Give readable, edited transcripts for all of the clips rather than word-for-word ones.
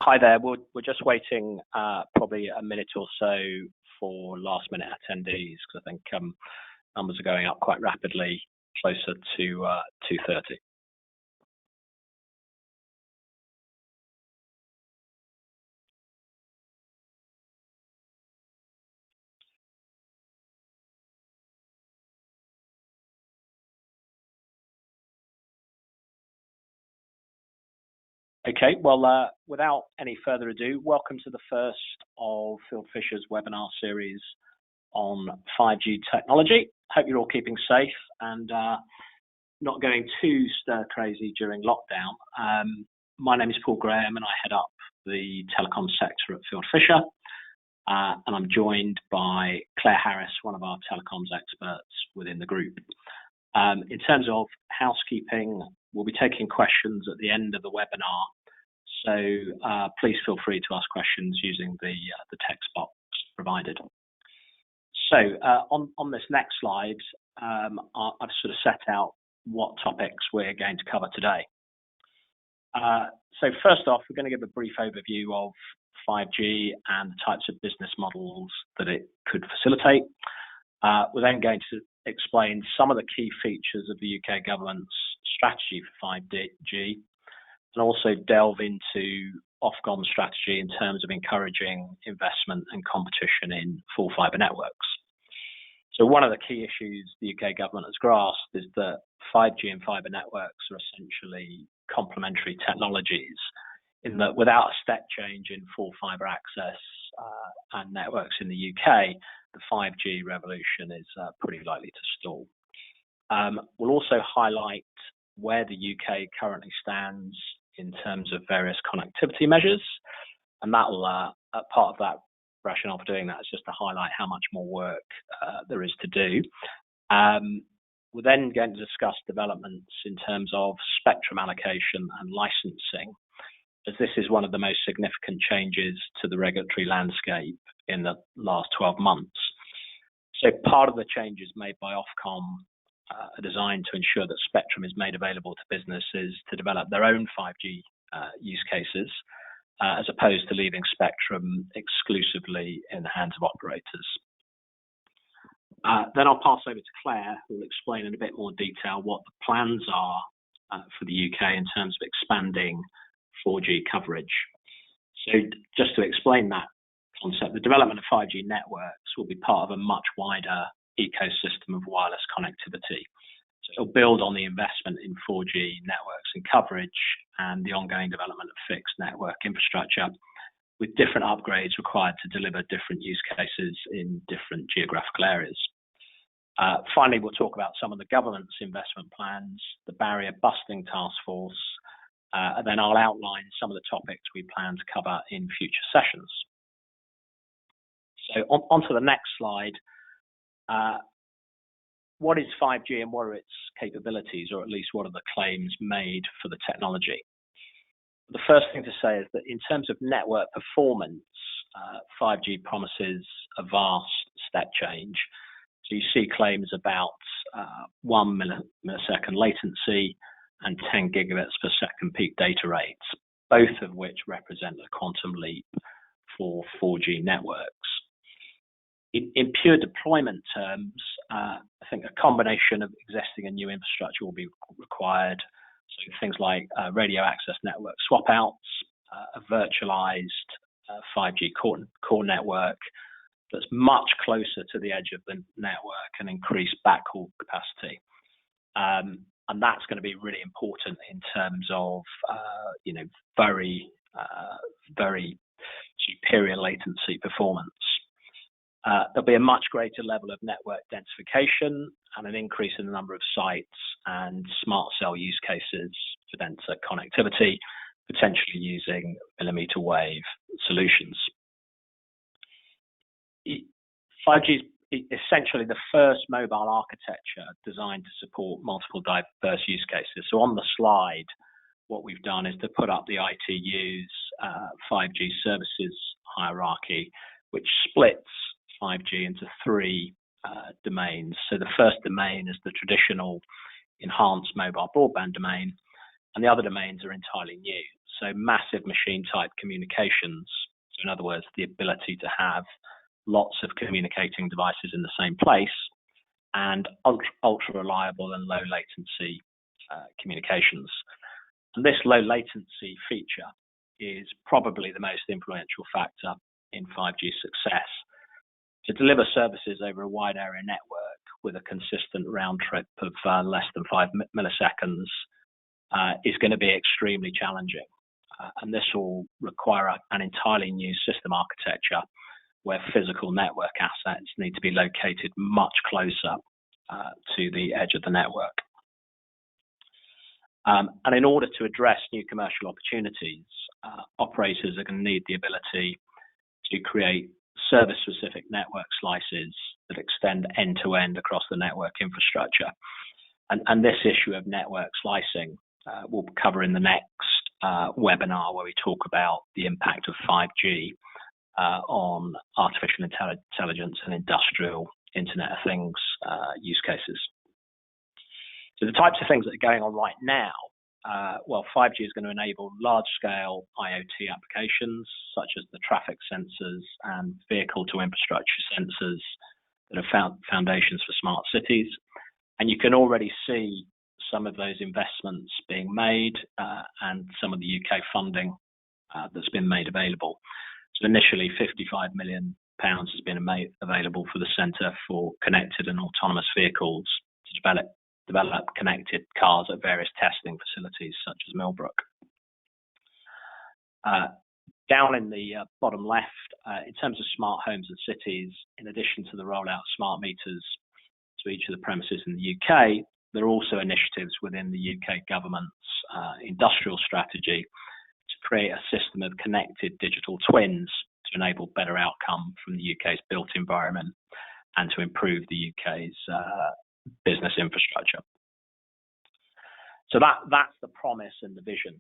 Hi there. We're just waiting probably a minute or so for last minute attendees because I think numbers are going up quite rapidly, closer to 2:30. Okay, well, without any further ado, welcome to the first of Phil Fisher's webinar series on 5G technology. Hope you're all keeping safe and not going too stir crazy during lockdown. My name is Paul Graham and I head up the Telecoms sector at Phil Fisher. And I'm joined by Claire Harris, one of our telecoms experts within the group. In terms of housekeeping, we'll be taking questions at the end of the webinar, so please feel free to ask questions using the text box provided. So on this next slide, I've sort of set out what topics we're going to cover today. So first off, we're going to give a brief overview of 5G and the types of business models that it could facilitate. We're then going to explain some of the key features of the UK government's strategy for 5G and also delve into OFCOM strategy in terms of encouraging investment and competition in full fibre networks. So one of the key issues the UK government has grasped is that 5G and fibre networks are essentially complementary technologies, in that without a step change in full fibre access and networks in the UK, the 5G revolution is pretty likely to stall. We'll also highlight where the UK currently stands in terms of various connectivity measures, and that will, part of that rationale for doing that is just to highlight how much more work there is to do. We're then going to discuss developments in terms of spectrum allocation and licensing, as this is one of the most significant changes to the regulatory landscape in the last 12 months. So part of the changes made by OFCOM are designed to ensure that spectrum is made available to businesses to develop their own 5G use cases, as opposed to leaving spectrum exclusively in the hands of operators. Then I'll pass over to Claire, who will explain in a bit more detail what the plans are for the UK in terms of expanding 4G coverage. So just to explain that concept, the development of 5G networks will be part of a much wider ecosystem of wireless connectivity. So it'll build on the investment in 4G networks and coverage and the ongoing development of fixed network infrastructure, with different upgrades required to deliver different use cases in different geographical areas. Finally, we'll talk about some of the government's investment plans, the barrier busting task force, and then I'll outline some of the topics we plan to cover in future sessions. So on to the next slide. What is 5G and what are its capabilities, or at least what are the claims made for the technology? The first thing to say is that in terms of network performance, 5G promises a vast step change. So you see claims about 1 millisecond latency and 10 gigabits per second peak data rates, both of which represent a quantum leap for 4G networks. In pure deployment terms, I think a combination of existing and new infrastructure will be required. So things like radio access network swap outs, a virtualized 5G core network that's much closer to the edge of the network and increased backhaul capacity. And that's going to be really important in terms of, very superior latency performance. There'll be a much greater level of network densification and an increase in the number of sites and smart cell use cases for denser connectivity, potentially using millimeter wave solutions. 5G is essentially the first mobile architecture designed to support multiple diverse use cases. So on the slide, what we've done is to put up the ITU's 5G services hierarchy, which splits 5G into three domains. So the first domain is the traditional enhanced mobile broadband domain, and the other domains are entirely new. So massive machine type communications. So in other words, the ability to have lots of communicating devices in the same place, and ultra reliable and low latency communications. And this low latency feature is probably the most influential factor in 5G success. To deliver services over a wide area network with a consistent round trip of less than 5 milliseconds is going to be extremely challenging. And this will require an entirely new system architecture where physical network assets need to be located much closer to the edge of the network. And in order to address new commercial opportunities, operators are going to need the ability to create service-specific network slices that extend end-to-end across the network infrastructure. And this issue of network slicing we'll cover in the next webinar, where we talk about the impact of 5G on artificial intelligence and industrial Internet of Things use cases. So the types of things that are going on right now, well, 5G is going to enable large-scale IoT applications, such as the traffic sensors and vehicle-to-infrastructure sensors that have found foundations for smart cities. And you can already see some of those investments being made and some of the UK funding that's been made available. So initially, £55 million has been made available for the Centre for Connected and Autonomous Vehicles to develop connected cars at various testing facilities such as Millbrook. Down in the bottom left, in terms of smart homes and cities, in addition to the rollout of smart meters to each of the premises in the UK, there are also initiatives within the UK Government's industrial strategy to create a system of connected digital twins to enable better outcome from the UK's built environment and to improve the UK's business infrastructure. So that's the promise and the vision,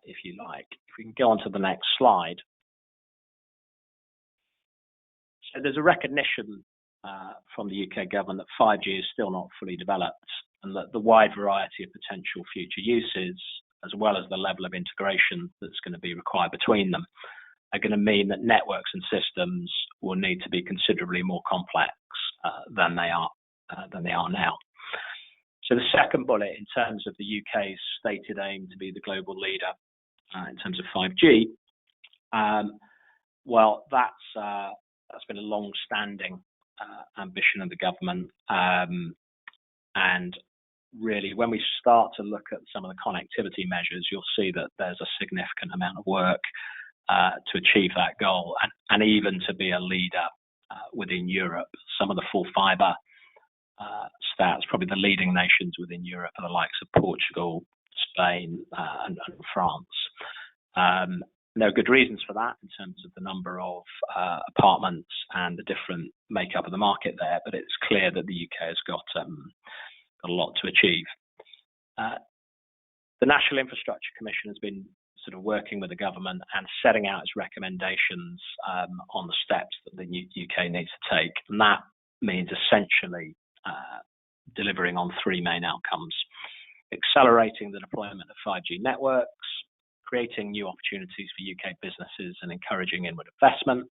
if you like. If we can go on to the next slide. So there's a recognition from the UK government that 5G is still not fully developed, and that the wide variety of potential future uses, as well as the level of integration that's going to be required between them, are going to mean that networks and systems will need to be considerably more complex than they are now. So the second bullet, in terms of the UK's stated aim to be the global leader in terms of 5G, well, that's been a long-standing ambition of the government, and really, when we start to look at some of the connectivity measures, you'll see that there's a significant amount of work to achieve that goal, and even to be a leader within Europe. Some of the full fibre stats, probably the leading nations within Europe, are the likes of Portugal, Spain, and France. There are good reasons for that in terms of the number of apartments and the different makeup of the market there, but it's clear that the UK has got a lot to achieve. The National Infrastructure Commission has been sort of working with the government and setting out its recommendations on the steps that the UK needs to take, and that means essentially delivering on three main outcomes: accelerating the deployment of 5G networks, creating new opportunities for UK businesses and encouraging inward investment,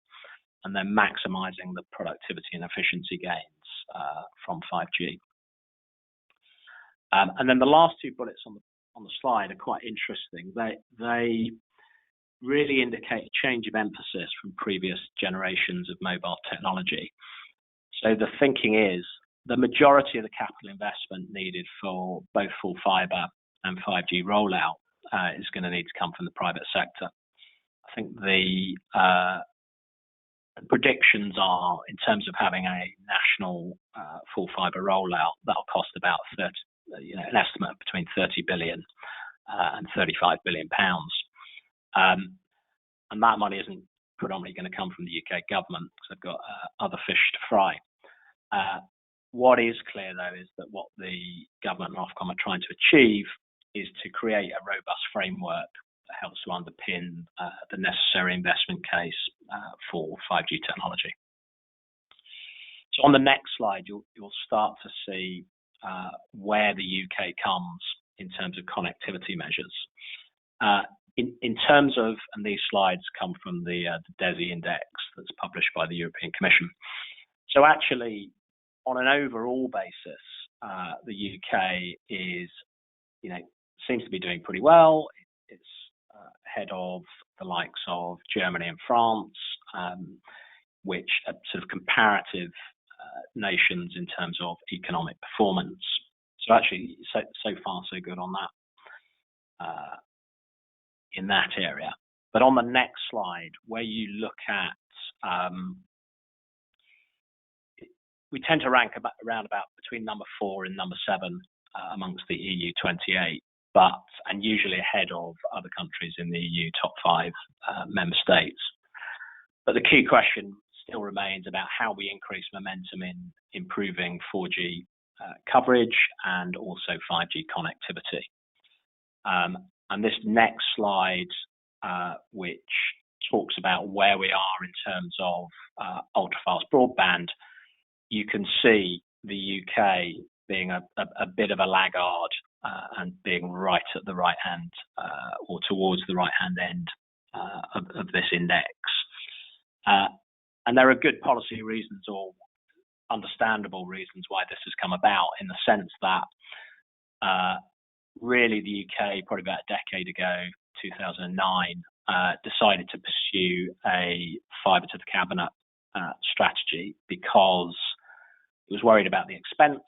and then maximising the productivity and efficiency gains from 5G. And then the last two bullets on the slide are quite interesting. They really indicate a change of emphasis from previous generations of mobile technology. So the thinking is the majority of the capital investment needed for both full fibre and 5G rollout is going to need to come from the private sector. I think the predictions are, in terms of having a national full fibre rollout, that'll cost about an estimate of between 30 billion and 35 billion pounds. And that money isn't predominantly going to come from the UK government, because they've got other fish to fry. What is clear, though, is that what the government and OFCOM are trying to achieve is to create a robust framework that helps to underpin the necessary investment case for 5G technology. So on the next slide, you'll start to see where the UK comes in terms of connectivity measures. In terms of, and these slides come from the DESI index that's published by the European Commission. So actually, on an overall basis, the UK is, seems to be doing pretty well. It's ahead of the likes of Germany and France, which are sort of comparative nations in terms of economic performance. So actually, so far so good on that in that area. But on the next slide, where you look at, we tend to rank around about between number 4 and number 7 amongst the EU 28, and usually ahead of other countries in the EU top 5 member states. But the key question still remains about how we increase momentum in improving 4G coverage and also 5G connectivity. And this next slide, which talks about where we are in terms of ultrafast broadband, you can see the UK being a bit of a laggard and being right at the right hand or towards the right hand end of this index. And there are good policy reasons or understandable reasons why this has come about, in the sense that really the UK, probably about a decade ago, 2009, decided to pursue a fibre to the cabinet strategy because it was worried about the expense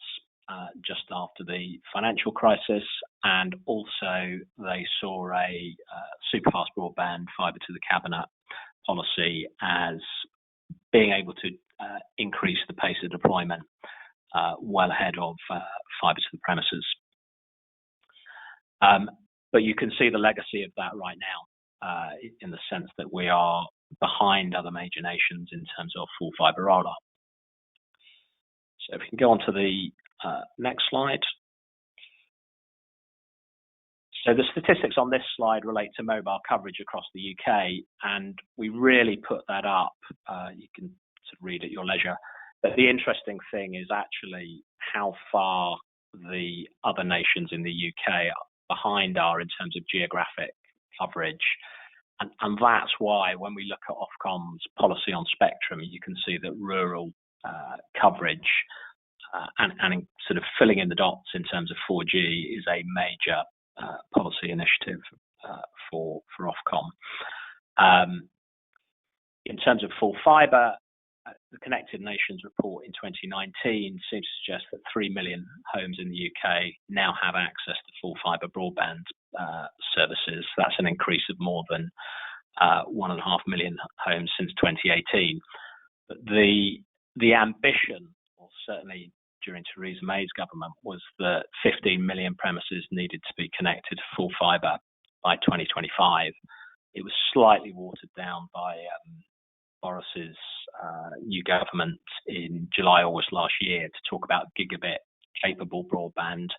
just after the financial crisis, and also they saw a superfast broadband fibre to the cabinet policy as being able to increase the pace of deployment well ahead of fibre to the premises. But you can see the legacy of that right now, in the sense that we are behind other major nations in terms of full fibre rollout. So if we can go on to the next slide. So the statistics on this slide relate to mobile coverage across the UK, and we really put that up. You can sort of read at your leisure. But the interesting thing is actually how far the other nations in the UK behind are in terms of geographic coverage. And that's why when we look at Ofcom's policy on spectrum, you can see that rural coverage and sort of filling in the dots in terms of 4G is a major policy initiative for Ofcom. In terms of full fibre, the Connected Nations report in 2019 seems to suggest that 3 million homes in the UK now have access to full fibre broadband services. That's an increase of more than 1.5 million homes since 2018. But the ambition, or certainly during Theresa May's government, was that 15 million premises needed to be connected to full fibre by 2025. It was slightly watered down by Boris's new government in July, August last year to talk about gigabit capable broadband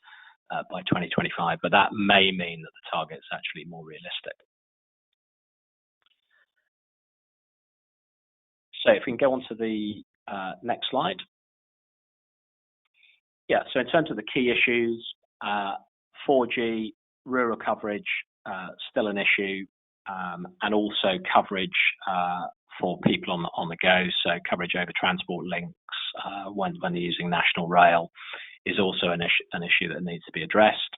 by 2025, but that may mean that the target's actually more realistic. So if we can go on to the next slide. Yeah, so in terms of the key issues, 4G, rural coverage, still an issue, and also coverage for people on the go, so coverage over transport links when they're using national rail is also an issue that needs to be addressed.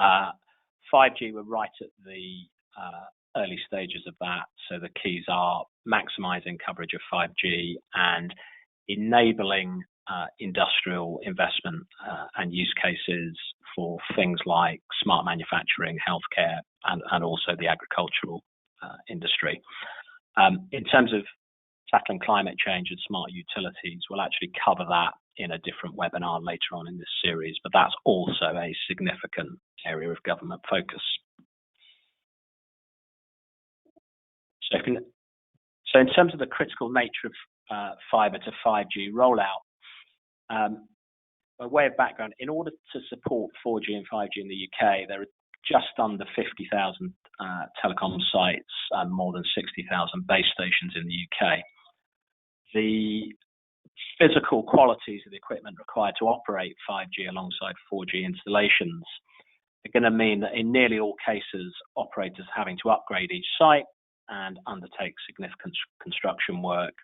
5G, we're right at the early stages of that, so the keys are maximising coverage of 5G and enabling industrial investment and use cases for things like smart manufacturing, healthcare, and also the agricultural industry. In terms of tackling climate change and smart utilities, we'll actually cover that in a different webinar later on in this series, but that's also a significant area of government focus. So in terms of the critical nature of fibre to 5G rollout, by way of background, in order to support 4G and 5G in the UK, there are just under 50,000 telecom sites and more than 60,000 base stations in the UK. The physical qualities of the equipment required to operate 5G alongside 4G installations are going to mean that in nearly all cases, operators are having to upgrade each site and undertake significant construction work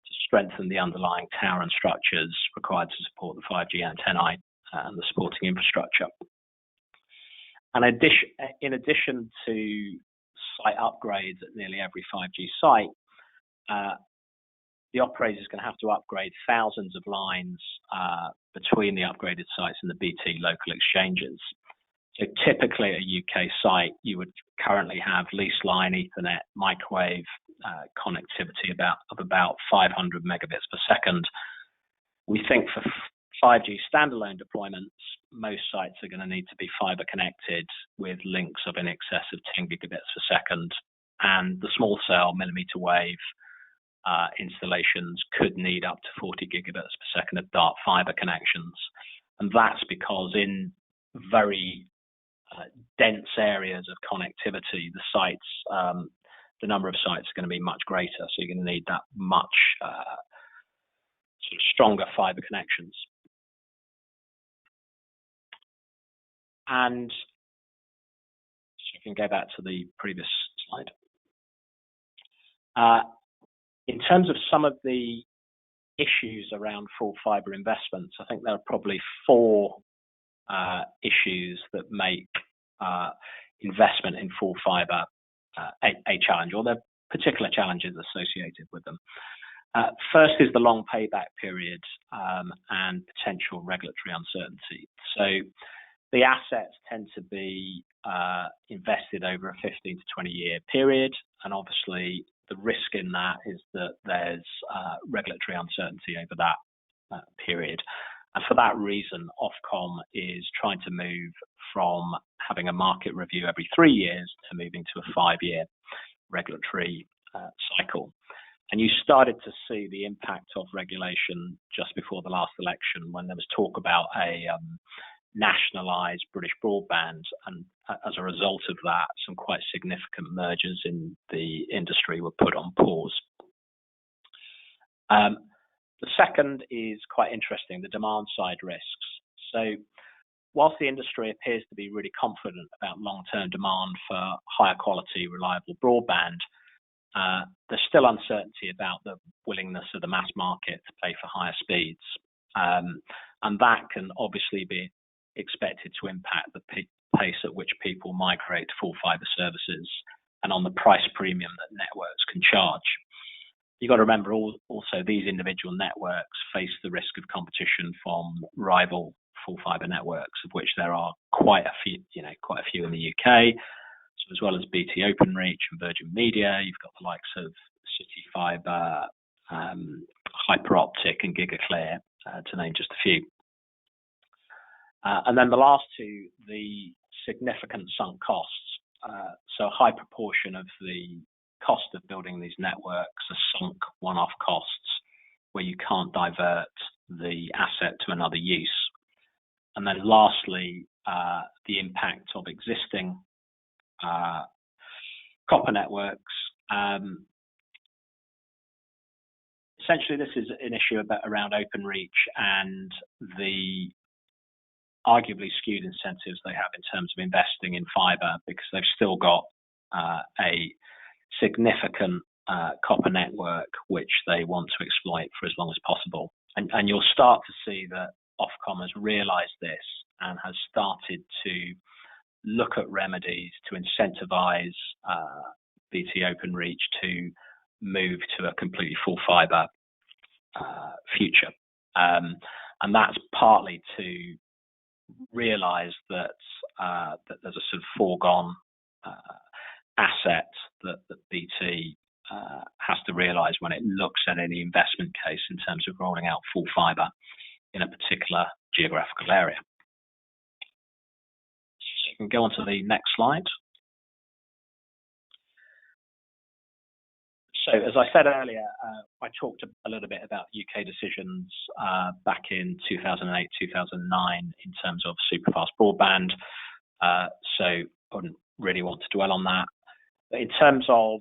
to strengthen the underlying tower and structures required to support the 5G antennae and the supporting infrastructure. And in addition to site upgrades at nearly every 5G site, the operator is going to have to upgrade thousands of lines between the upgraded sites and the BT local exchanges. So typically at a UK site, you would currently have lease line, Ethernet, microwave connectivity of about 500 megabits per second. We think for 5G standalone deployments, most sites are going to need to be fibre connected with links of in excess of 10 gigabits per second. And the small cell millimeter wave installations could need up to 40 gigabits per second of dark fibre connections. And that's because in very dense areas of connectivity, the number of sites are going to be much greater. So you're going to need that much sort of stronger fibre connections. And so you can go back to the previous slide. In terms of some of the issues around full fibre investments, I think there are probably four issues that make investment in full fibre a challenge, or there are particular challenges associated with them. First is the long payback period and potential regulatory uncertainty. So the assets tend to be invested over a 15 to 20 year period, and obviously the risk in that is that there's regulatory uncertainty over that period. And for that reason, Ofcom is trying to move from having a market review every 3 years to moving to a 5-year regulatory cycle. And you started to see the impact of regulation just before the last election when there was talk about a nationalised British broadband, and as a result of that, some quite significant mergers in the industry were put on pause. The second is quite interesting, the demand side risks. So whilst the industry appears to be really confident about long-term demand for higher quality, reliable broadband, there's still uncertainty about the willingness of the mass market to pay for higher speeds. And that can obviously be expected to impact the pace at which people migrate to full fibre services and on the price premium that networks can charge. You've got to remember also these individual networks face the risk of competition from rival full fibre networks, of which there are quite a few in the UK. So as well as BT Openreach and Virgin Media, you've got the likes of City Fibre, Hyperoptic and GigaClear, to name just a few. And then the last two, the significant sunk costs. So a high proportion of the cost of building these networks are sunk one-off costs where you can't divert the asset to another use. And then lastly, the impact of existing copper networks. Essentially, this is an issue around Openreach and the arguably skewed incentives they have in terms of investing in fibre, because they've still got a significant copper network which they want to exploit for as long as possible. And you'll start to see that Ofcom has realised this and has started to look at remedies to incentivise BT Openreach to move to a completely full fibre future. And that's partly to realise that there's a sort of foregone asset that BT has to realise when it looks at any investment case in terms of rolling out full fibre in a particular geographical area. So you can go on to the next slide. So as I said earlier, I talked a little bit about UK decisions back in 2008, 2009 in terms of superfast broadband. So I wouldn't really want to dwell on that. But in terms of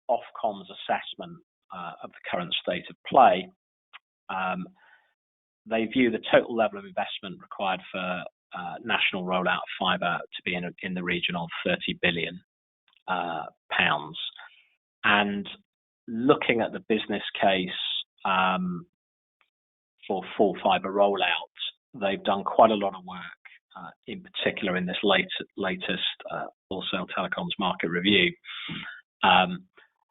Ofcom's assessment of the current state of play, they view the total level of investment required for national rollout of fibre to be in the region of £30 billion. And looking at the business case for full fibre rollout, they've done quite a lot of work, in particular in this latest wholesale telecoms market review,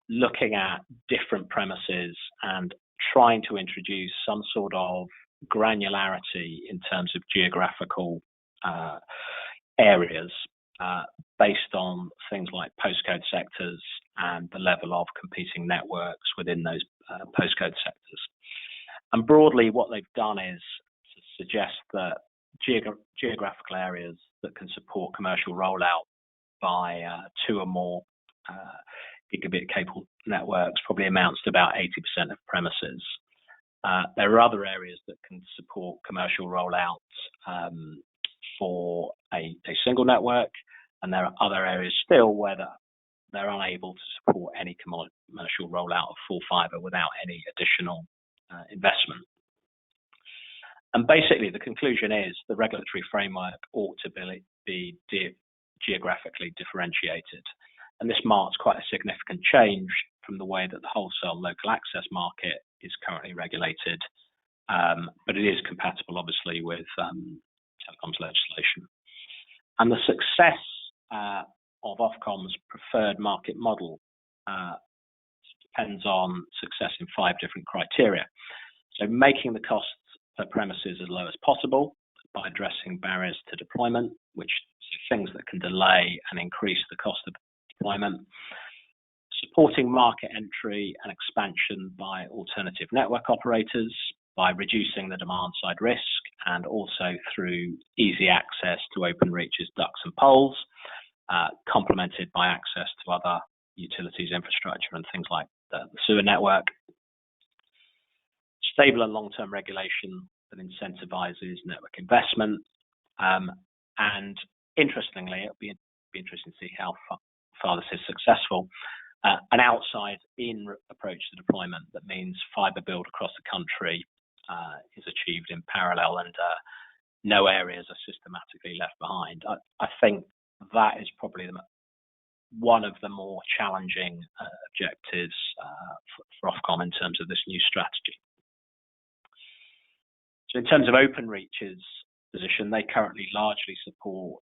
looking at different premises and trying to introduce some sort of granularity in terms of geographical areas based on things like postcode sectors and the level of competing networks within those postcode sectors. And broadly, what they've done is to suggest that geographical areas that can support commercial rollout by 2 or more gigabit cable networks probably amounts to about 80% of premises. There are other areas that can support commercial rollout for a single network, and there are other areas still where they're unable to support any commercial rollout of full fibre without any additional investment. And basically, the conclusion is the regulatory framework ought to be geographically differentiated. And this marks quite a significant change from the way that the wholesale local access market is currently regulated, but it is compatible, obviously, with telecoms legislation. And the success of Ofcom's preferred market model depends on success in 5 different criteria. So making the costs per premises as low as possible by addressing barriers to deployment, which are things that can delay and increase the cost of deployment. Supporting market entry and expansion by alternative network operators by reducing the demand side risk and also through easy access to open reaches, ducts and poles, complemented by access to other utilities infrastructure and things like the sewer network. Stable and long-term regulation that incentivizes network investment. And interestingly, it'll be interesting to see how far this is successful. An outside-in approach to deployment that means fibre build across the country is achieved in parallel and no areas are systematically left behind. I think that is probably one of the more challenging objectives for Ofcom in terms of this new strategy. So in terms of Openreach's position, they currently largely support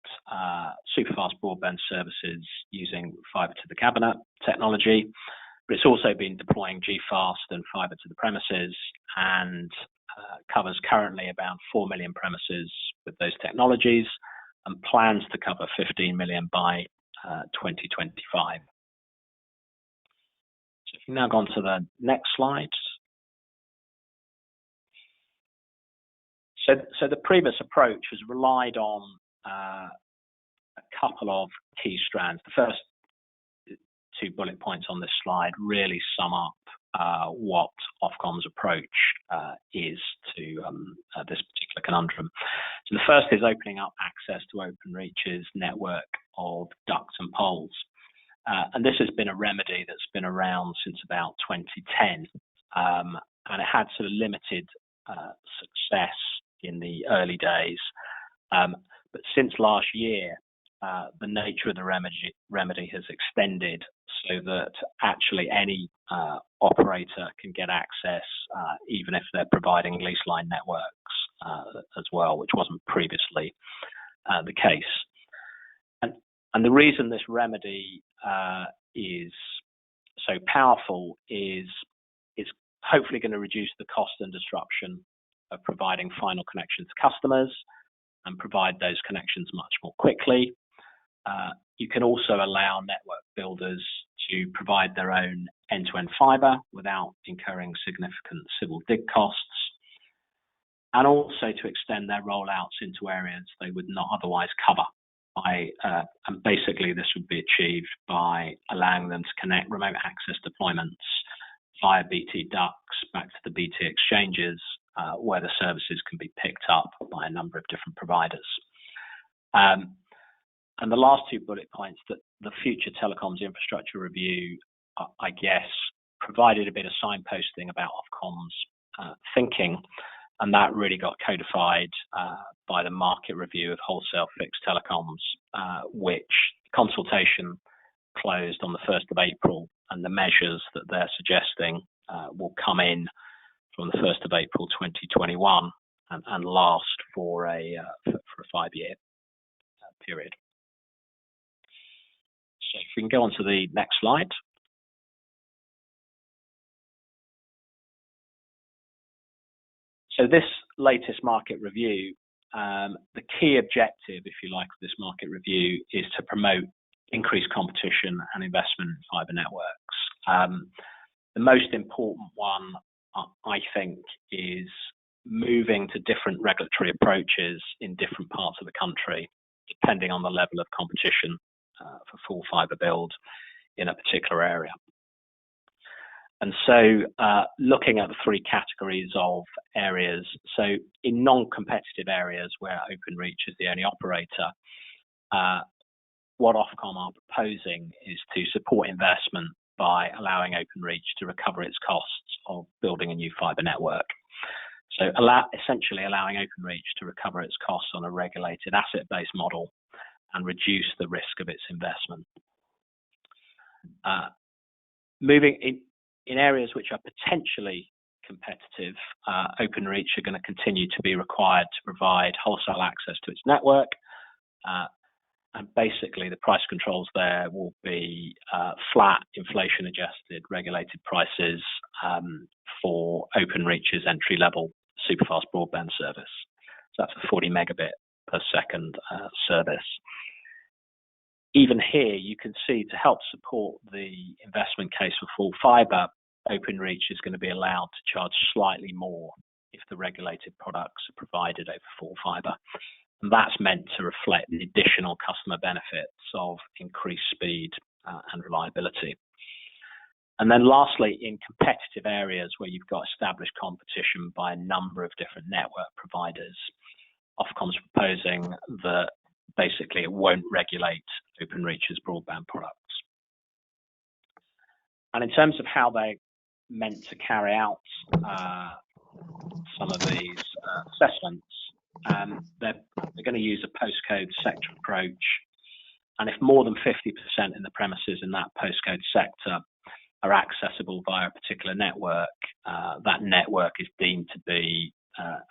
superfast broadband services using fibre to the cabinet technology, but it's also been deploying G-Fast and fibre to the premises and covers currently about 4 million premises with those technologies and plans to cover 15 million by 2025. So if you now go on to the next slide. So the previous approach has relied on a couple of key strands. The first 2 bullet points on this slide really sum up what Ofcom's approach is to this particular conundrum. So the first is opening up access to Openreach's network of ducts and poles. And this has been a remedy that's been around since about 2010. And it had sort of limited success in the early days. But since last year, the nature of the remedy has extended so that actually any operator can get access, even if they're providing lease line networks as well, which wasn't previously the case. And the reason this remedy is so powerful is it's hopefully going to reduce the cost and disruption of providing final connections to customers and provide those connections much more quickly. You can also allow network builders to provide their own end-to-end fibre without incurring significant civil dig costs, and also to extend their rollouts into areas they would not otherwise cover. And basically, this would be achieved by allowing them to connect remote access deployments via BT ducts back to the BT exchanges, where the services can be picked up by a number of different providers. And the last 2 bullet points, that the future telecoms infrastructure review, I guess, provided a bit of signposting about Ofcom's thinking, and that really got codified by the market review of wholesale fixed telecoms, which consultation closed on the 1st of April, and the measures that they're suggesting will come in from the 1st of April 2021 and last for a 5-year period. So if we can go on to the next slide. So this latest market review, the key objective, if you like, of this market review is to promote increased competition and investment in fibre networks. The most important one, I think, is moving to different regulatory approaches in different parts of the country, depending on the level of competition for full fibre build in a particular area. And so looking at the 3 categories of areas, so in non-competitive areas where Openreach is the only operator, what Ofcom are proposing is to support investment by allowing Openreach to recover its costs of building a new fibre network. So essentially allowing Openreach to recover its costs on a regulated asset-based model and reduce the risk of its investment. Moving in areas which are potentially competitive, Openreach are going to continue to be required to provide wholesale access to its network, and basically the price controls there will be flat, inflation-adjusted, regulated prices for Openreach's entry-level superfast broadband service. So that's a 40 megabit per second service. Even here, you can see to help support the investment case for full fibre, Openreach is going to be allowed to charge slightly more if the regulated products are provided over full fibre. And that's meant to reflect the additional customer benefits of increased speed and reliability. And then lastly, in competitive areas where you've got established competition by a number of different network providers, Ofcom's proposing that basically it won't regulate Openreach's broadband products. And in terms of how they're meant to carry out some of these assessments, they're going to use a postcode sector approach. And if more than 50% in the premises in that postcode sector are accessible via a particular network, that network is deemed to be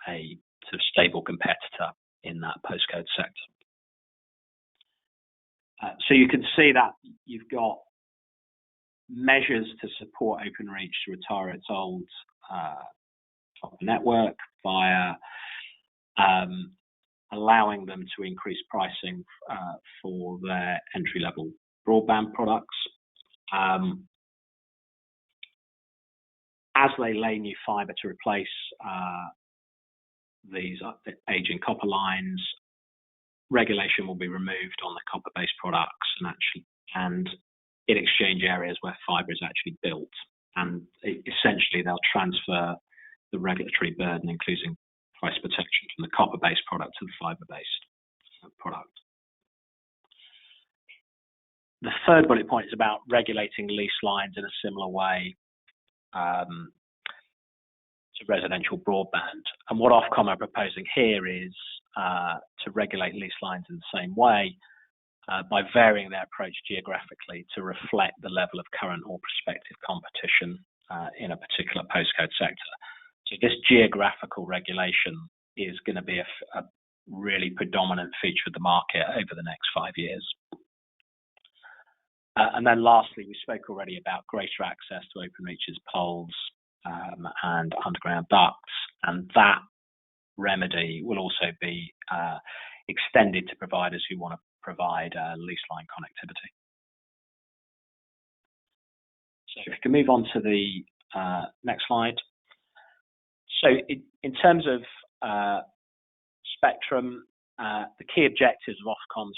a sort of stable competitor in that postcode sector. So you can see that you've got measures to support Openreach to retire its old copper network via allowing them to increase pricing for their entry-level broadband products. As they lay new fibre to replace these aging copper lines, regulation will be removed on the copper-based products and in exchange areas where fibre is actually built. And essentially, they'll transfer the regulatory burden, including price protection, from the copper-based product to the fibre-based product. The third bullet point is about regulating lease lines in a similar way to residential broadband. And what Ofcom are proposing here is to regulate lease lines in the same way by varying their approach geographically to reflect the level of current or prospective competition in a particular postcode sector. So this geographical regulation is going to be a really predominant feature of the market over the next 5 years. And then lastly, we spoke already about greater access to Openreach's poles and underground ducts, and that remedy will also be extended to providers who want to provide lease line connectivity. So if we can move on to the next slide. So in terms of spectrum, the key objectives of Ofcom's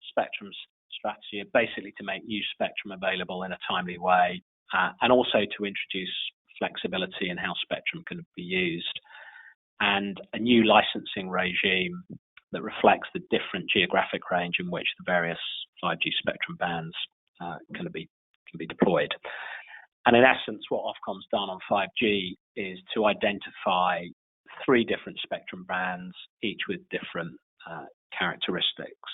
spectrum strategy are basically to make new spectrum available in a timely way and also to introduce flexibility in how spectrum can be used, and a new licensing regime that reflects the different geographic range in which the various 5G spectrum bands can be deployed. And in essence, what Ofcom's done on 5G is to identify 3 different spectrum bands, each with different characteristics.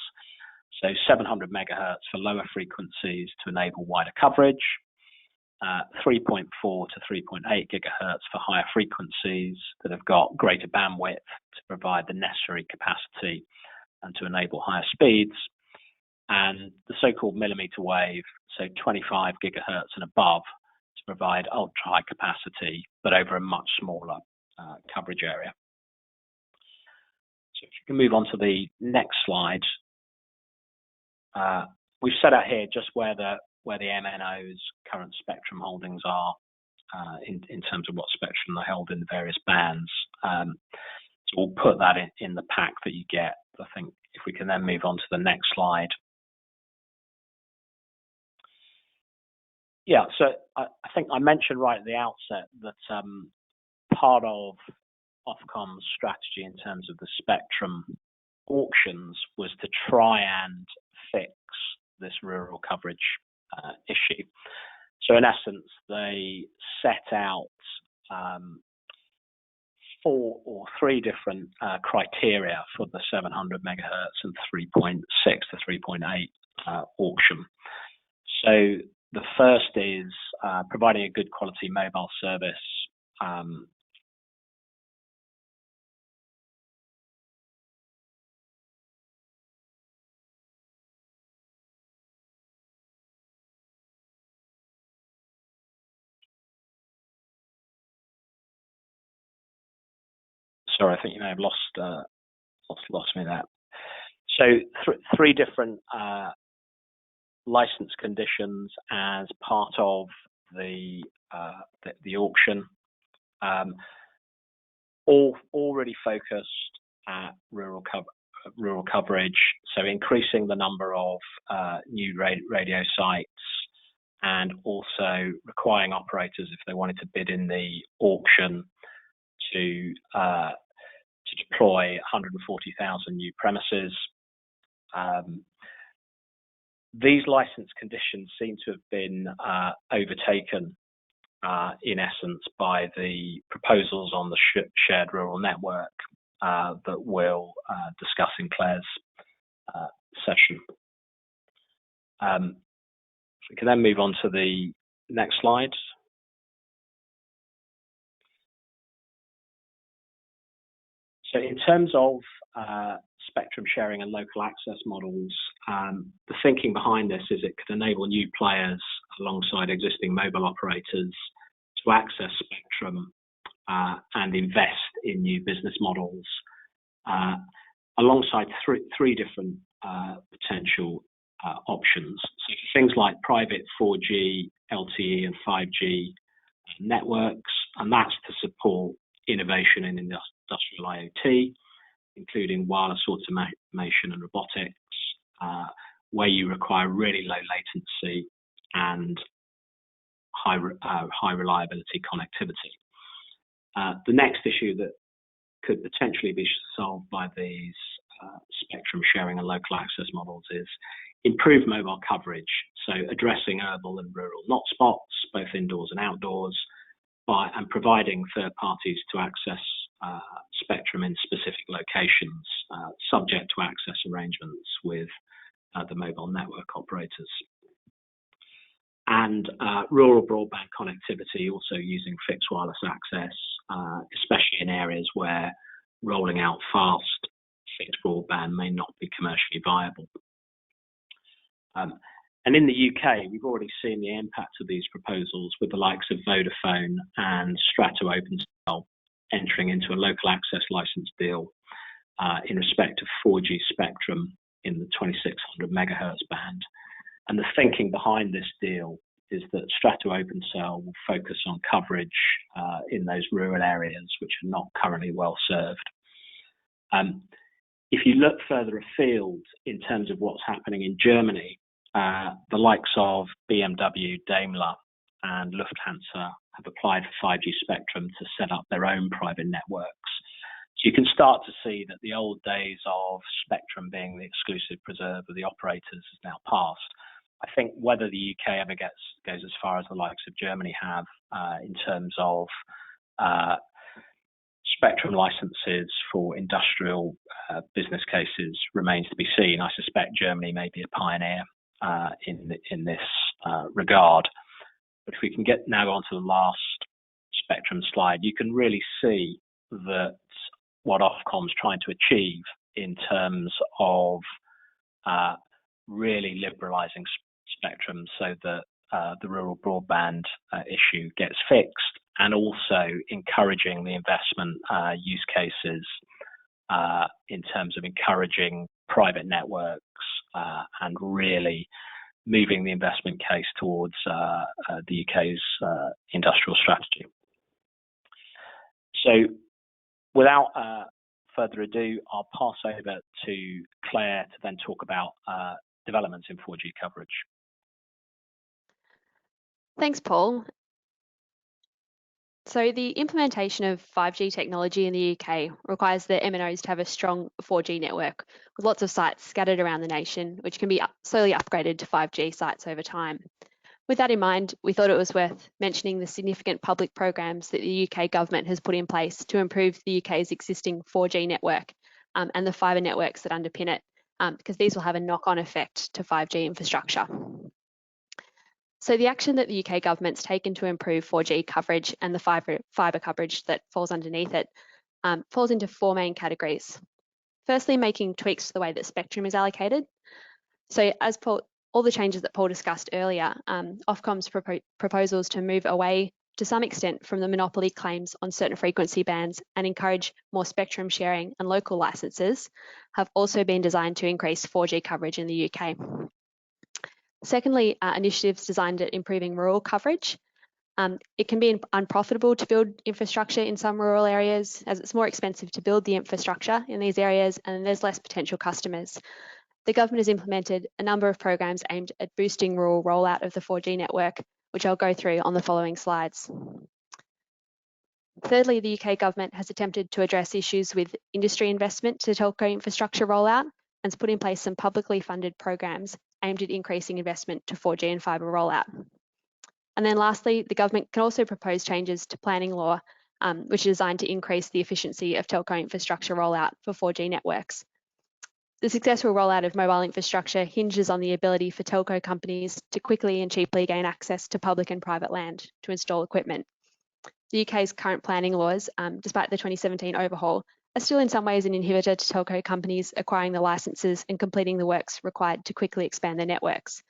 So 700 megahertz for lower frequencies to enable wider coverage, 3.4 to 3.8 gigahertz for higher frequencies that have got greater bandwidth to provide the necessary capacity and to enable higher speeds, and the so-called millimeter wave, so 25 gigahertz and above, to provide ultra high capacity but over a much smaller coverage area. So if you can move on to the next slide. We've set out here just where the MNO's current spectrum holdings are in terms of what spectrum they hold in the various bands. So we'll put that in the pack that you get. I think if we can then move on to the next slide. Yeah, so I think I mentioned right at the outset that part of Ofcom's strategy in terms of the spectrum auctions was to try and fix this rural coverage issue. So in essence, they set out 4 or 3 different criteria for the 700 megahertz and 3.6 to 3.8 auction. So the first is providing a good quality mobile service. Sorry, I think you may have lost me there. So 3 different license conditions as part of the auction, all really focused at rural coverage. So increasing the number of new radio sites, and also requiring operators, if they wanted to bid in the auction, to deploy 140,000 new premises. These license conditions seem to have been overtaken, in essence, by the proposals on the shared rural network that we'll discuss in Claire's session. We can then move on to the next slide. So in terms of spectrum sharing and local access models, the thinking behind this is it could enable new players alongside existing mobile operators to access spectrum and invest in new business models alongside 3 different potential options. So things like private 4G, LTE and 5G networks, and that's to support innovation in industrial IoT, including wireless automation and robotics, where you require really low latency and high reliability connectivity. The next issue that could potentially be solved by these spectrum sharing and local access models is improved mobile coverage, so addressing urban and rural not spots, both indoors and outdoors, and providing third parties to access spectrum in specific locations, subject to access arrangements with the mobile network operators. And rural broadband connectivity, also using fixed wireless access, especially in areas where rolling out fast fixed broadband may not be commercially viable. And in the UK, we've already seen the impact of these proposals with the likes of Vodafone and Strato OpenCell entering into a local access license deal in respect of 4G spectrum in the 2600 megahertz band. And the thinking behind this deal is that Strato OpenCell will focus on coverage in those rural areas which are not currently well served. If you look further afield in terms of what's happening in Germany, the likes of BMW, Daimler and Lufthansa have applied for 5G spectrum to set up their own private networks. So you can start to see that the old days of spectrum being the exclusive preserve of the operators is now past. I think whether the UK ever goes as far as the likes of Germany have in terms of spectrum licenses for industrial business cases remains to be seen. I suspect Germany may be a pioneer in this regard. But if we can get now on to the last spectrum slide, you can really see that what Ofcom's trying to achieve in terms of really liberalising spectrum so that the rural broadband issue gets fixed, and also encouraging the investment use cases in terms of encouraging private networks and really moving the investment case towards the UK's industrial strategy. So without further ado, I'll pass over to Claire to then talk about developments in 4G coverage. Thanks, Paul. So the implementation of 5G technology in the UK requires the MNOs to have a strong 4G network with lots of sites scattered around the nation, which can be slowly upgraded to 5G sites over time. With that in mind, we thought it was worth mentioning the significant public programs that the UK government has put in place to improve the UK's existing 4G network and the fibre networks that underpin it, because these will have a knock-on effect to 5G infrastructure. So the action that the UK government's taken to improve 4G coverage and the fibre coverage that falls underneath it falls into four main categories. Firstly, making tweaks to the way that spectrum is allocated. So as all the changes that Paul discussed earlier, Ofcom's proposals to move away to some extent from the monopoly claims on certain frequency bands and encourage more spectrum sharing and local licenses have also been designed to increase 4G coverage in the UK. Secondly, initiatives designed at improving rural coverage. It can be unprofitable to build infrastructure in some rural areas, as it's more expensive to build the infrastructure in these areas and there's less potential customers. The government has implemented a number of programs aimed at boosting rural rollout of the 4G network, which I'll go through on the following slides. Thirdly, the UK government has attempted to address issues with industry investment to telco infrastructure rollout and has put in place some publicly funded programs aimed at increasing investment to 4G and fibre rollout. And then lastly, the government can also propose changes to planning law, which is designed to increase the efficiency of telco infrastructure rollout for 4G networks. The successful rollout of mobile infrastructure hinges on the ability for telco companies to quickly and cheaply gain access to public and private land to install equipment. The UK's current planning laws, despite the 2017 overhaul, are still in some ways an inhibitor to telco companies acquiring the licenses and completing the works required to quickly expand their networks.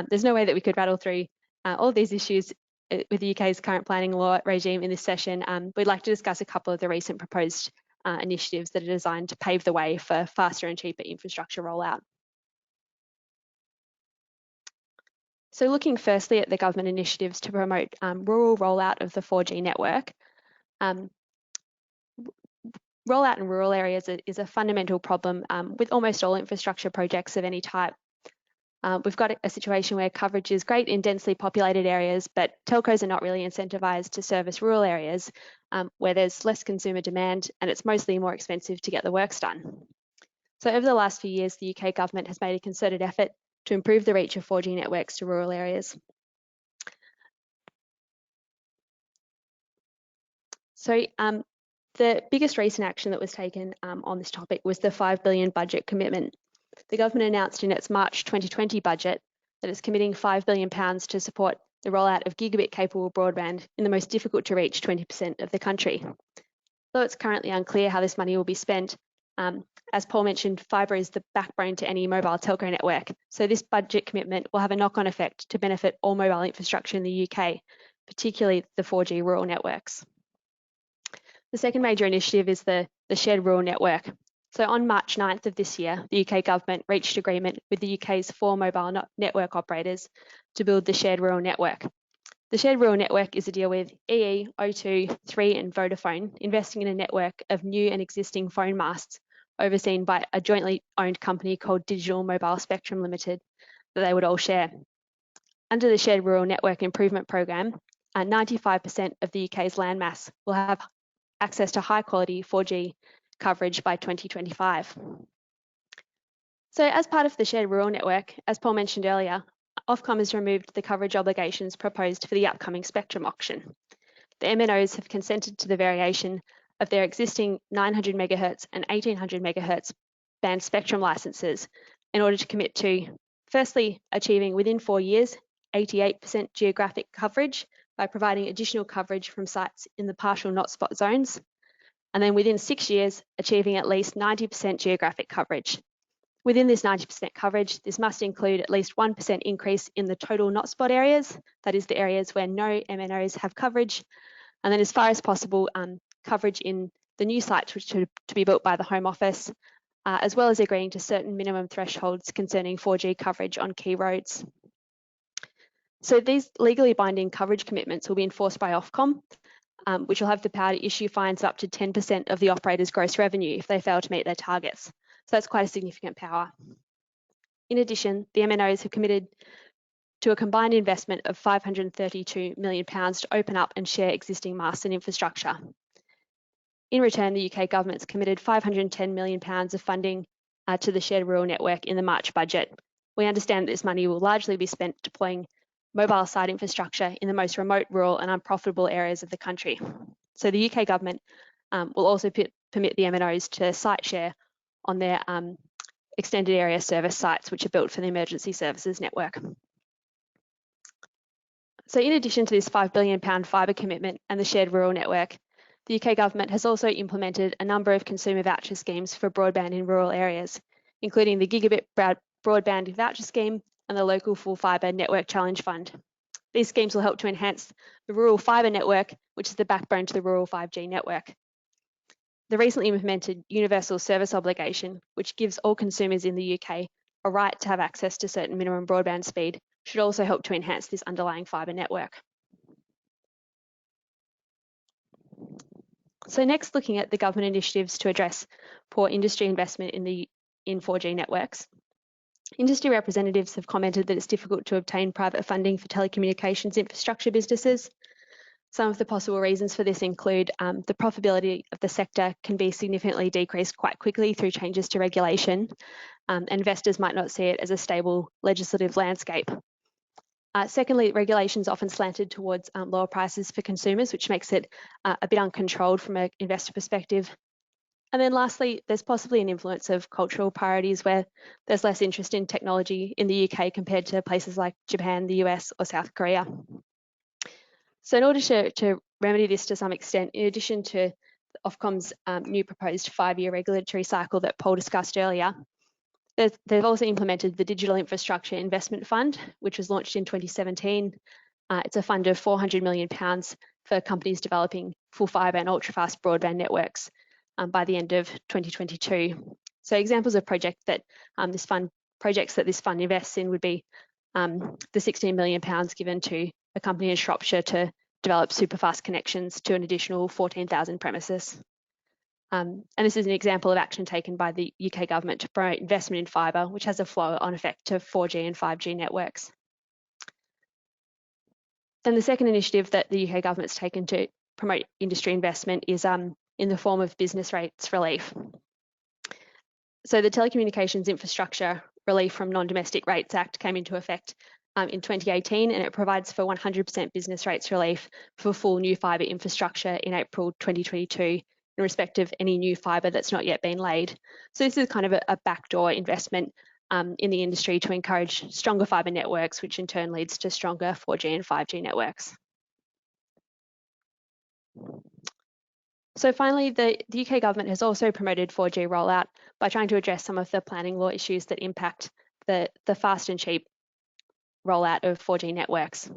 There's no way that we could rattle through all of these issues with the UK's current planning law regime in this session. We'd like to discuss a couple of the recent proposed initiatives that are designed to pave the way for faster and cheaper infrastructure rollout. So looking firstly at the government initiatives to promote rural rollout of the 4G network. Rollout in rural areas is a fundamental problem with almost all infrastructure projects of any type. We've got a situation where coverage is great in densely populated areas, but telcos are not really incentivised to service rural areas where there's less consumer demand and it's mostly more expensive to get the works done. So over the last few years, the UK government has made a concerted effort to improve the reach of 4G networks to rural areas. So the biggest recent action that was taken on this topic was the £5 billion budget commitment. The government announced in its March 2020 budget that it's committing £5 billion to support the rollout of gigabit-capable broadband in the most difficult-to-reach 20% of the country. Though it's currently unclear how this money will be spent, as Paul mentioned, fibre is the backbone to any mobile telco network, so this budget commitment will have a knock-on effect to benefit all mobile infrastructure in the UK, particularly the 4G rural networks. The second major initiative is the shared rural network. So on March 9th of this year, the UK government reached agreement with the UK's 4 mobile network operators to build the shared rural network. The shared rural network is a deal with EE, O2, 3 and Vodafone, investing in a network of new and existing phone masts overseen by a jointly owned company called Digital Mobile Spectrum Limited that they would all share. Under the shared rural network improvement program, 95% of the UK's landmass will have access to high quality 4G coverage by 2025. So as part of the shared rural network, as Paul mentioned earlier, Ofcom has removed the coverage obligations proposed for the upcoming spectrum auction. The MNOs have consented to the variation of their existing 900 MHz and 1800 MHz band spectrum licenses in order to commit to, firstly, achieving within 4 years 88% geographic coverage by providing additional coverage from sites in the partial not spot zones, and then within 6 years, achieving at least 90% geographic coverage. Within this 90% coverage, this must include at least 1% increase in the total not spot areas, that is the areas where no MNOs have coverage, and then as far as possible, coverage in the new sites which are to be built by the Home Office, as well as agreeing to certain minimum thresholds concerning 4G coverage on key roads. So these legally binding coverage commitments will be enforced by OFCOM, which will have the power to issue fines of up to 10% of the operator's gross revenue if they fail to meet their targets. So that's quite a significant power. In addition, the MNOs have committed to a combined investment of £532 million to open up and share existing masts and infrastructure. In return, the UK Government's committed £510 million of funding to the shared rural network in the March budget. We understand that this money will largely be spent deploying mobile site infrastructure in the most remote, rural and unprofitable areas of the country. So the UK Government will also permit the MNOs to site share on their extended area service sites, which are built for the emergency services network. So in addition to this £5 billion fibre commitment and the shared rural network, the UK Government has also implemented a number of consumer voucher schemes for broadband in rural areas, including the Gigabit Broadband Voucher Scheme and the Local Full Fibre Network Challenge Fund. These schemes will help to enhance the rural fibre network, which is the backbone to the rural 5G network. The recently implemented Universal Service Obligation, which gives all consumers in the UK a right to have access to certain minimum broadband speed, should also help to enhance this underlying fibre network. So next, looking at the government initiatives to address poor industry investment in 4G networks. Industry representatives have commented that it's difficult to obtain private funding for telecommunications infrastructure businesses. Some of the possible reasons for this include the profitability of the sector can be significantly decreased quite quickly through changes to regulation. Investors might not see it as a stable legislative landscape. Secondly, regulations often slanted towards lower prices for consumers, which makes it a bit uncontrolled from an investor perspective. And then lastly, there's possibly an influence of cultural priorities where there's less interest in technology in the UK compared to places like Japan, the US or South Korea. So in order to remedy this to some extent, in addition to Ofcom's new proposed 5-year regulatory cycle that Paul discussed earlier, they've also implemented the Digital Infrastructure Investment Fund, which was launched in 2017. It's a fund of £400 million for companies developing full fibre and ultrafast broadband networks by the end of 2022. So examples of projects that this fund invests in would be the £16 million given to a company in Shropshire to develop superfast connections to an additional 14,000 premises. And this is an example of action taken by the UK Government to promote investment in fibre, which has a flow-on effect to 4G and 5G networks. Then the second initiative that the UK Government's taken to promote industry investment is in the form of business rates relief. So the Telecommunications Infrastructure Relief from Non-Domestic Rates Act came into effect in 2018, and it provides for 100% business rates relief for full new fibre infrastructure in April 2022 in respect of any new fibre that's not yet been laid. So this is kind of a backdoor investment in the industry to encourage stronger fibre networks, which in turn leads to stronger 4G and 5G networks. So finally, the UK Government has also promoted 4G rollout by trying to address some of the planning law issues that impact the fast and cheap rollout of 4G networks.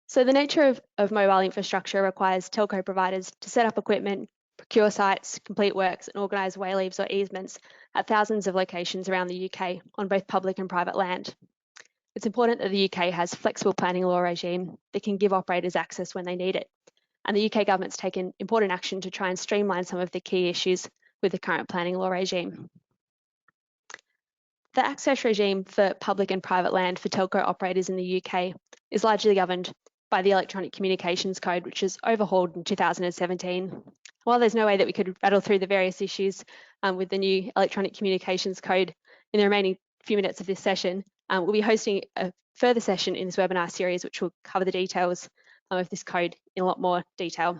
So the nature of mobile infrastructure requires telco providers to set up equipment, procure sites, complete works and organise wayleaves or easements at thousands of locations around the UK on both public and private land. It's important that the UK has a flexible planning law regime that can give operators access when they need it. And the UK Government's taken important action to try and streamline some of the key issues with the current planning law regime. The access regime for public and private land for telco operators in the UK is largely governed by the Electronic Communications Code, which was overhauled in 2017. While there's no way that we could rattle through the various issues with the new Electronic Communications Code in the remaining few minutes of this session, we'll be hosting a further session in this webinar series, which will cover the details of this code in a lot more detail.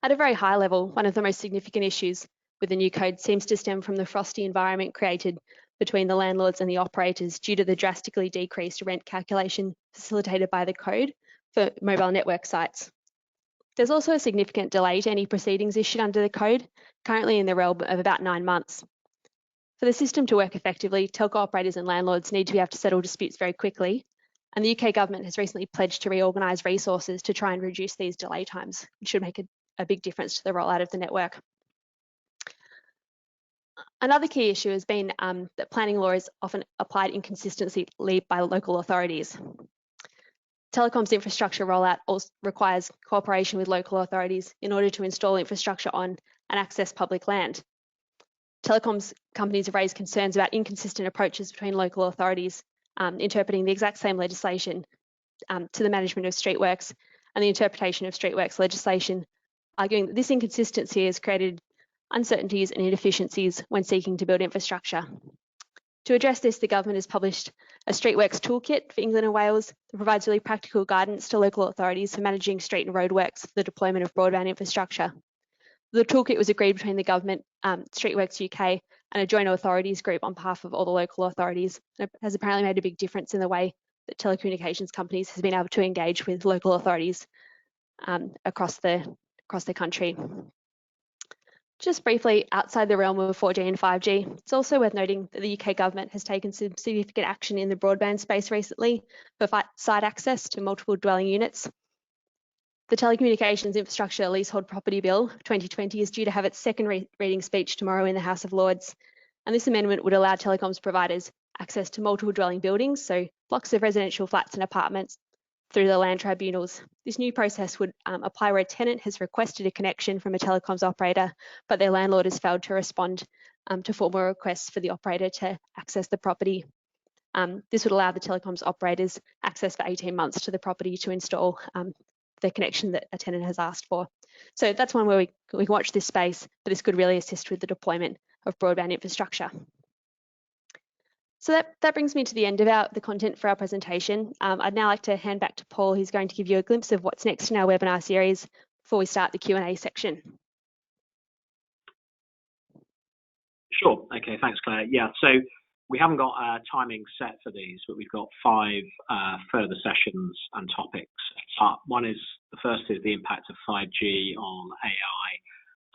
At a very high level, one of the most significant issues with the new code seems to stem from the frosty environment created between the landlords and the operators due to the drastically decreased rent calculation facilitated by the code for mobile network sites. There's also a significant delay to any proceedings issued under the code, currently in the realm of about 9 months. For the system to work effectively, telco operators and landlords need to be able to settle disputes very quickly, and the UK government has recently pledged to reorganise resources to try and reduce these delay times, which should make a big difference to the rollout of the network. Another key issue has been that planning law is often applied inconsistently by local authorities. Telecoms infrastructure rollout also requires cooperation with local authorities in order to install infrastructure on and access public land. Telecoms companies have raised concerns about inconsistent approaches between local authorities interpreting the exact same legislation to the management of streetworks and the interpretation of streetworks legislation, arguing that this inconsistency has created uncertainties and inefficiencies when seeking to build infrastructure. To address this, the government has published a Streetworks Toolkit for England and Wales that provides really practical guidance to local authorities for managing street and roadworks for the deployment of broadband infrastructure. The toolkit was agreed between the government, Streetworks UK, and a joint authorities group on behalf of all the local authorities. It has apparently made a big difference in the way that telecommunications companies has been able to engage with local authorities across the country. Just briefly, outside the realm of 4G and 5G, it's also worth noting that the UK government has taken some significant action in the broadband space recently for site access to multiple dwelling units. The Telecommunications Infrastructure Leasehold Property Bill 2020 is due to have its second reading speech tomorrow in the House of Lords, and this amendment would allow telecoms providers access to multiple dwelling buildings, so blocks of residential flats and apartments, through the land tribunals. This new process would apply where a tenant has requested a connection from a telecoms operator, but their landlord has failed to respond to formal requests for the operator to access the property. This would allow the telecoms operators access for 18 months to the property to install the connection that a tenant has asked for. So that's one where we can watch this space, but this could really assist with the deployment of broadband infrastructure. So that brings me to the end of the content for our presentation. I'd now like to hand back to Paul, who's going to give you a glimpse of what's next in our webinar series before we start the Q&A section. Sure. Okay, thanks, Claire. Yeah, so we haven't got a timing set for these, but we've got 5 further sessions and topics. The first is the impact of 5G on AI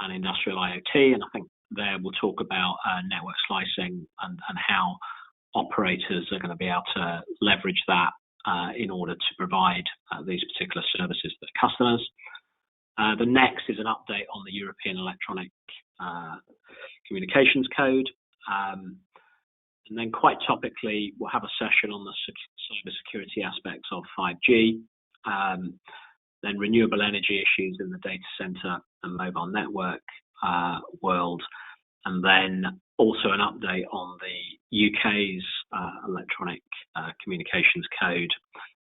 and industrial IoT, and I think there we'll talk about network slicing and how operators are going to be able to leverage that in order to provide these particular services to their customers. The next is an update on the European Electronic Communications Code. And then quite topically, we'll have a session on the cybersecurity aspects of 5G, then renewable energy issues in the data center and mobile network world, and then also an update on the UK's Electronic Communications Code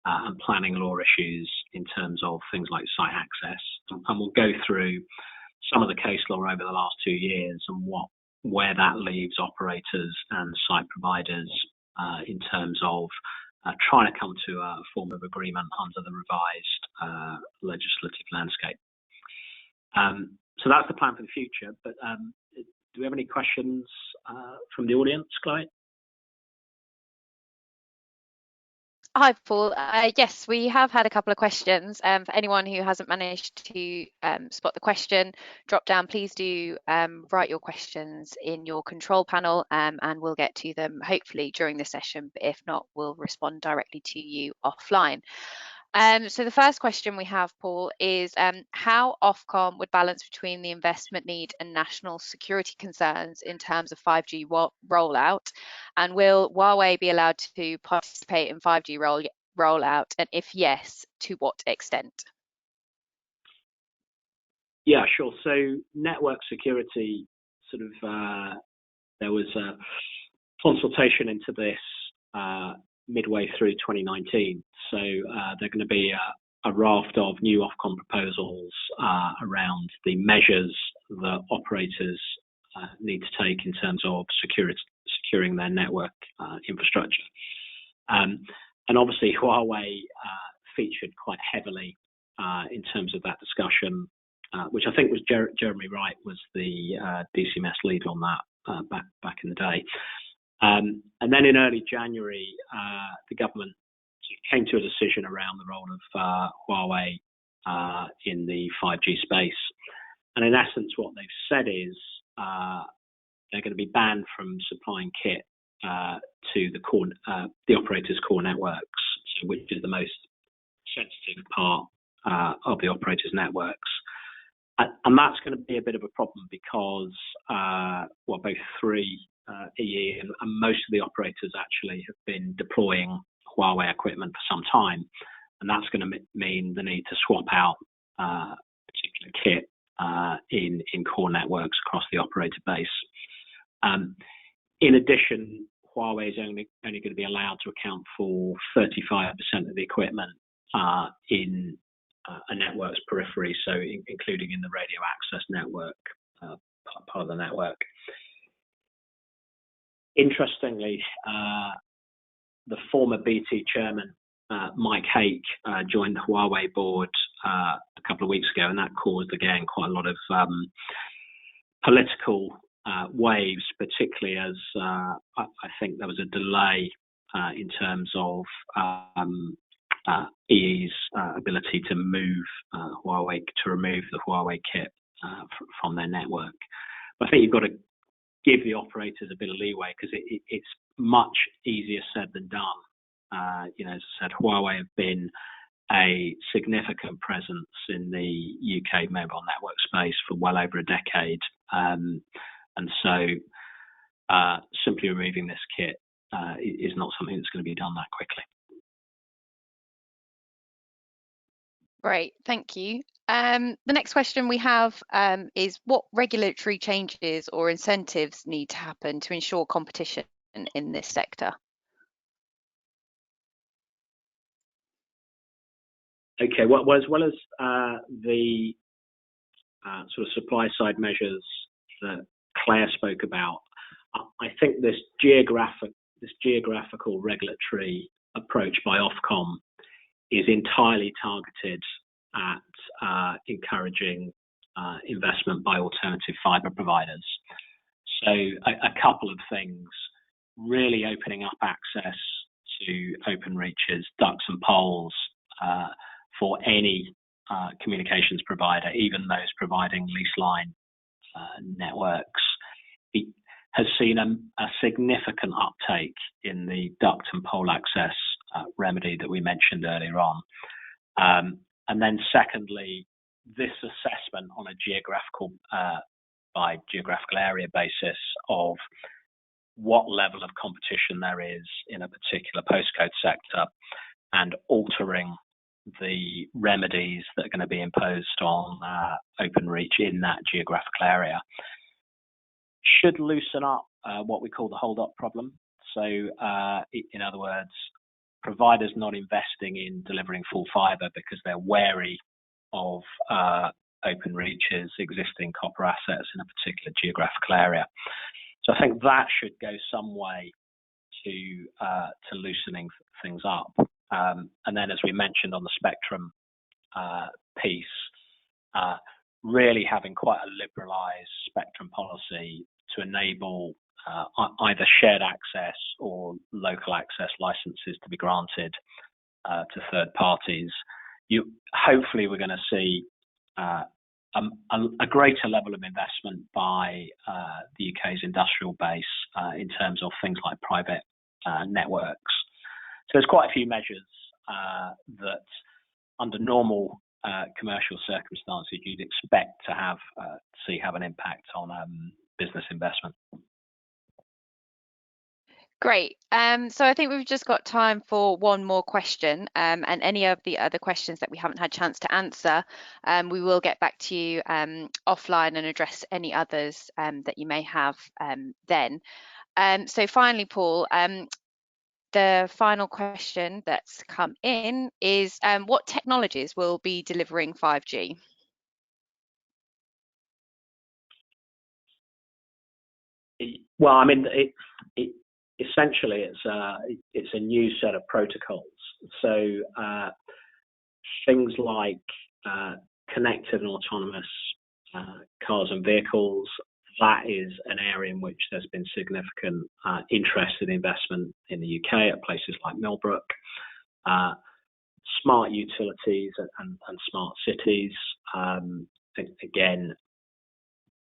and planning law issues in terms of things like site access. And we'll go through some of the case law over the last 2 years and where that leaves operators and site providers in terms of trying to come to a form of agreement under the revised legislative landscape. So that's the plan for the future. But do we have any questions from the audience, Chloe? Hi, Paul. Yes, we have had a couple of questions. For anyone who hasn't managed to spot the question, drop down. Please do write your questions in your control panel and we'll get to them hopefully during the session. But if not, we'll respond directly to you offline. So the first question we have, Paul, is how Ofcom would balance between the investment need and national security concerns in terms of 5G rollout, and will Huawei be allowed to participate in 5G rollout, and if yes, to what extent? Yeah, sure. So network security, there was a consultation into this midway through 2019. So there are going to be a raft of new Ofcom proposals around the measures that operators need to take in terms of securing their network infrastructure. And obviously Huawei featured quite heavily in terms of that discussion which I think was Jeremy Wright was the DCMS lead on that back in the day. And then in early January, the government came to a decision around the role of Huawei in the 5G space. And in essence, what they've said is they're going to be banned from supplying kit to the operators' core networks, which is the most sensitive part of the operators' networks. And that's going to be a bit of a problem because, both 3EE and most of the operators actually have been deploying Huawei equipment for some time, and that's going to mean the need to swap out particular kit in core networks across the operator base. In addition, Huawei is only going to be allowed to account for 35% of the equipment in a network's periphery, so including in the radio access network, part of the network. Interestingly, the former BT chairman, Mike Hake, joined the Huawei board a couple of weeks ago, and that caused, again, quite a lot of political waves, particularly as I think there was a delay in terms of EE's ability to remove the Huawei kit from their network. But I think you've got to give the operators a bit of leeway because it's much easier said than done. As I said, Huawei have been a significant presence in the UK mobile network space for well over a decade. And so simply removing this kit is not something that's going to be done that quickly. Great, thank you. The next question we have is what regulatory changes or incentives need to happen to ensure competition in this sector? Okay, well as well as the sort of supply side measures that Claire spoke about, I think this geographical regulatory approach by OFCOM is entirely targeted at encouraging investment by alternative fibre providers. So a couple of things, really opening up access to open reaches, ducts and poles for any communications provider, even those providing lease line networks. It has seen a significant uptake in the duct and pole access remedy that we mentioned earlier on. And then secondly, this assessment on a geographical area basis of what level of competition there is in a particular postcode sector and altering the remedies that are going to be imposed on open reach in that geographical area should loosen up what we call the hold-up problem. So in other words, providers not investing in delivering full fibre because they're wary of open reaches, existing copper assets in a particular geographical area. So I think that should go some way to loosening things up. And then, as we mentioned on the spectrum piece, really having quite a liberalised spectrum policy to enable either shared access or local access licenses to be granted to third parties. Hopefully we're going to see a greater level of investment by the UK's industrial base in terms of things like private networks. So there's quite a few measures that under normal commercial circumstances you'd expect to have an impact on business investment. Great. So I think we've just got time for one more question, and any of the other questions that we haven't had a chance to answer, we will get back to you offline and address any others that you may have then. So finally, Paul, the final question that's come in is what technologies will be delivering 5G? Well, I mean, essentially it's a new set of protocols. So things like connected and autonomous cars and vehicles. That is an area in which there's been significant interest and investment in the UK at places like Millbrook. Smart utilities and smart cities, again,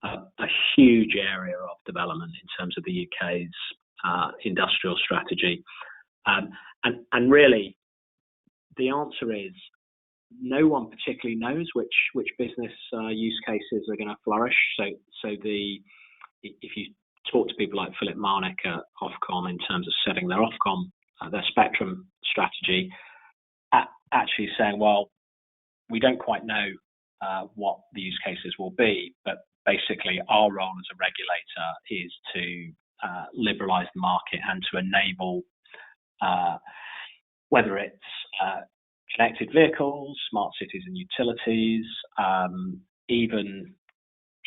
a huge area of development in terms of the UK's industrial strategy. And really, the answer is no one particularly knows which business use cases are going to flourish. So if you talk to people like Philip Marnick at OFCOM in terms of setting their OFCOM, their spectrum strategy, actually saying, well, we don't quite know what the use cases will be, but basically our role as a regulator is to liberalise the market and to enable whether it's connected vehicles, smart cities and utilities, even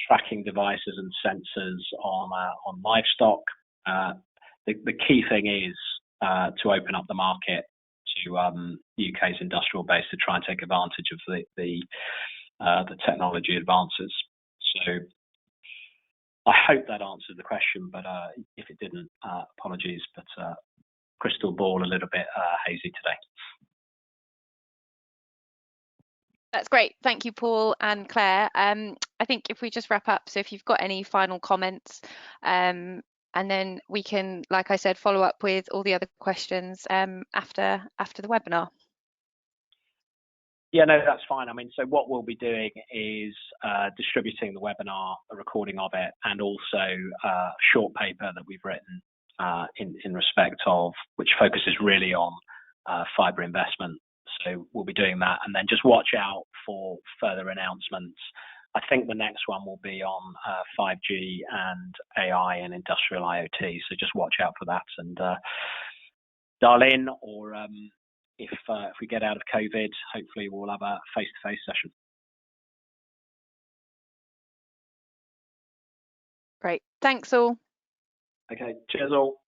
tracking devices and sensors on livestock. The key thing is to open up the market to UK's industrial base to try and take advantage of the technology advances. So I hope that answered the question, but if it didn't, apologies, but crystal ball a little bit hazy today. That's great. Thank you, Paul and Claire. I think if we just wrap up, so if you've got any final comments, and then we can, like I said, follow up with all the other questions after the webinar. Yeah, no, that's fine. I mean, so what we'll be doing is distributing the webinar, a recording of it, and also a short paper that we've written in respect of, which focuses really on fibre investment. So we'll be doing that, and then just watch out for further announcements. I think the next one will be on 5G and AI and industrial IoT. So just watch out for that and dial in, or if we get out of COVID, hopefully we'll have a face-to-face session. Great. Thanks all. Okay. Cheers all.